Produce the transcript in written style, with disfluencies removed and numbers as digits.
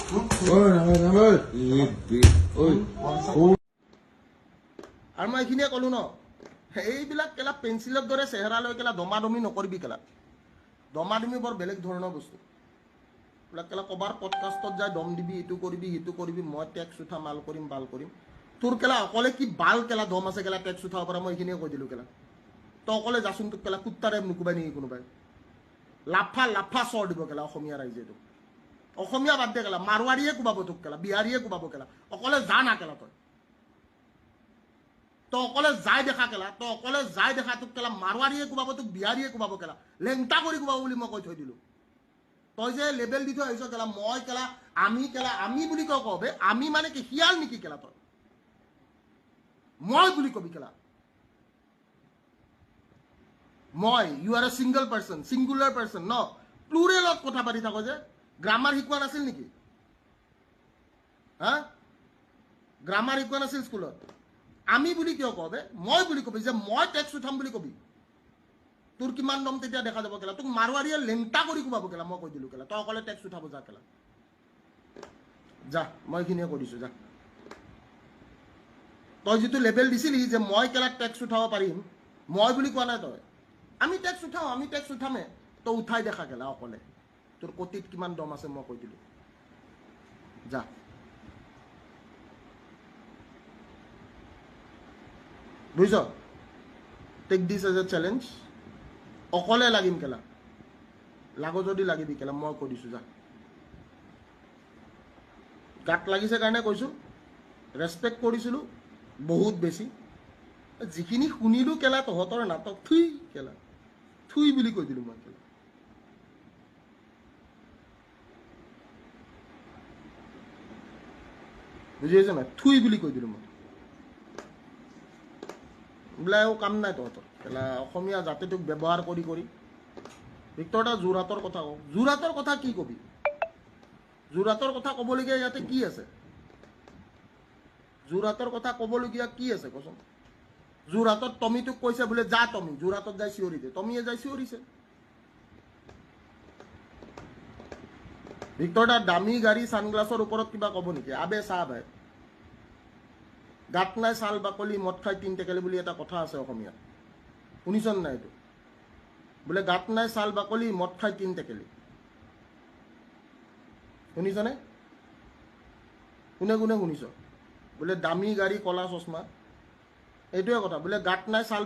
আৰু মই এইখিনিয়ে ক'লো ন, এইবিলাক কেলা পেঞ্চিলৰ দৰে চেহেৰা লৈ কেলা দমাদমি নকৰিবি কেলা। দমাদমি বৰ বেলেগ ধৰণৰ বস্তু। এইবিলাক কেলা ক'বাৰ পডকাষ্টত যাই দম দিবি, এইটো কৰিবি সিটো কৰিবি, মই টেক্স উঠা মাল কৰিম বাল কৰিম। তোৰ কেলা অকলে কি বাল কেলা দম আছে কেলা টেক্স উঠাব পৰা, মই এইখিনিয়ে কৈ দিলোঁ কেলা। তই অকলে যাচোন, তোক কেলা কুত্তাৰে নুকুবাই নেকি কোনোবাই। লাফা লাফা চৰ দিব কেলা অসমীয়া ৰাইজে তোক। অসমীয়া বাদ দে কেলা, মাৰোৱাৰীয়ে কোবাব তোক কেলা, বিহাৰীয়ে কোবাব কেলা। অকলে যা না কেলা তই অকলে যাই দেখা কেলা, তই অকলে যাই দেখা তোক কেলা মাৰোৱাৰীয়ে কোবাব, তোক বিহাৰীয়ে কোবাব কেলা, লেংটা কৰি কোবাব বুলি মই কৈ থৈ দিলোঁ। তই যে লেবেল দি থৈ আহিছ কেলা, মই কেলা আমি বুলি কওঁ কবে, আমি মানে কি শিয়াল নেকি কেলা তই? মই বুলি কবি কেলা। মই, you are a single person, singular person ন, প্লুৰেলত কথা পাতি থাকো যে। গ্ৰামাৰ শিকোৱা নাছিল নেকি? হা, গ্ৰামাৰ শিকোৱা নাছিল স্কুলত? আমি বুলি কিয় কবে, মই বুলি কবি, যে মই টেক্স উঠাম বুলি কবি। তোৰ কিমান দম তেতিয়া দেখা যাব কেলা। তোক মাৰোৱাৰীয়ে লেংটা কৰি কোবাব কেলা, মই কৈ দিলোঁ কেলা। তই অকলে টেক্স উঠাব যা কেলা, যা, মই এইখিনিয়ে কৈ দিছোঁ যা। তই যিটো লেবেল দিছিলি যে মই কেলা টেক্স উঠাব পাৰিম, মই বুলি কোৱা নাই তই। আমি টেক্স উঠাওঁ, আমি টেক্স উঠামে, তই উঠাই দেখা কেলা অকলে। তোৰ কটিত কিমান দম আছে মই কৈ দিলোঁ, যা। বুজিছ? টেক দিছ এজ এ চেলেঞ্জ। অকলে লাগিম কেলা, লাগো যদি লাগিবি কেলা, মই কৈ দিছোঁ যা। গাত লাগিছে কাৰণে কৈছোঁ, ৰেচপেক্ট কৰিছিলোঁ বহুত বেছি। যিখিনি শুনিলোঁ কেলা তহঁতৰ নাটক, থুই কেলা, থুই বুলি কৈ দিলোঁ মই কেলা। বুজি পাইছ নাই? থুই বুলি কৈ দিলোঁ মই। এইবিলাক কাম নাই তহঁতৰ কেলা, অসমীয়া জাতিটোক ব্যৱহাৰ কৰি কৰি। ভিক্টৰ দা যোৰহাটৰ কথা কওঁ, যোৰহাটৰ কথা কি কবি? যোৰহাটৰ কথা ক'বলগীয়া ইয়াতে কি আছে? যোৰহাটৰ কথা ক'বলগীয়া কি আছে কচোন? যোৰহাটত টমিটোক কৈছে বোলে যা টমি, যোৰহাটত যাই চিঞৰি দে, টমিয়ে যাই চিঞৰিছে। ভিক্টৰ দা দামী গাড়ী ছানগ্লাছৰ ওপৰত কিবা ক'ব নেকি? আবে চাহ ভাই, গাত নাই ছাল বাকলি, মদ খাই তিন টেকেলি বুলি এটা কথা আছে অসমীয়াত, শুনিছ নাই এইটো? বোলে গাত নাই ছাল বাকলি, মদ খাই তিন টেকেলি, শুনিছনে? কোনে কোনে শুনিছ? বোলে দামী গাড়ী কলা চশমা, এইটোৱে কথা। বোলে গাত নাই ছাল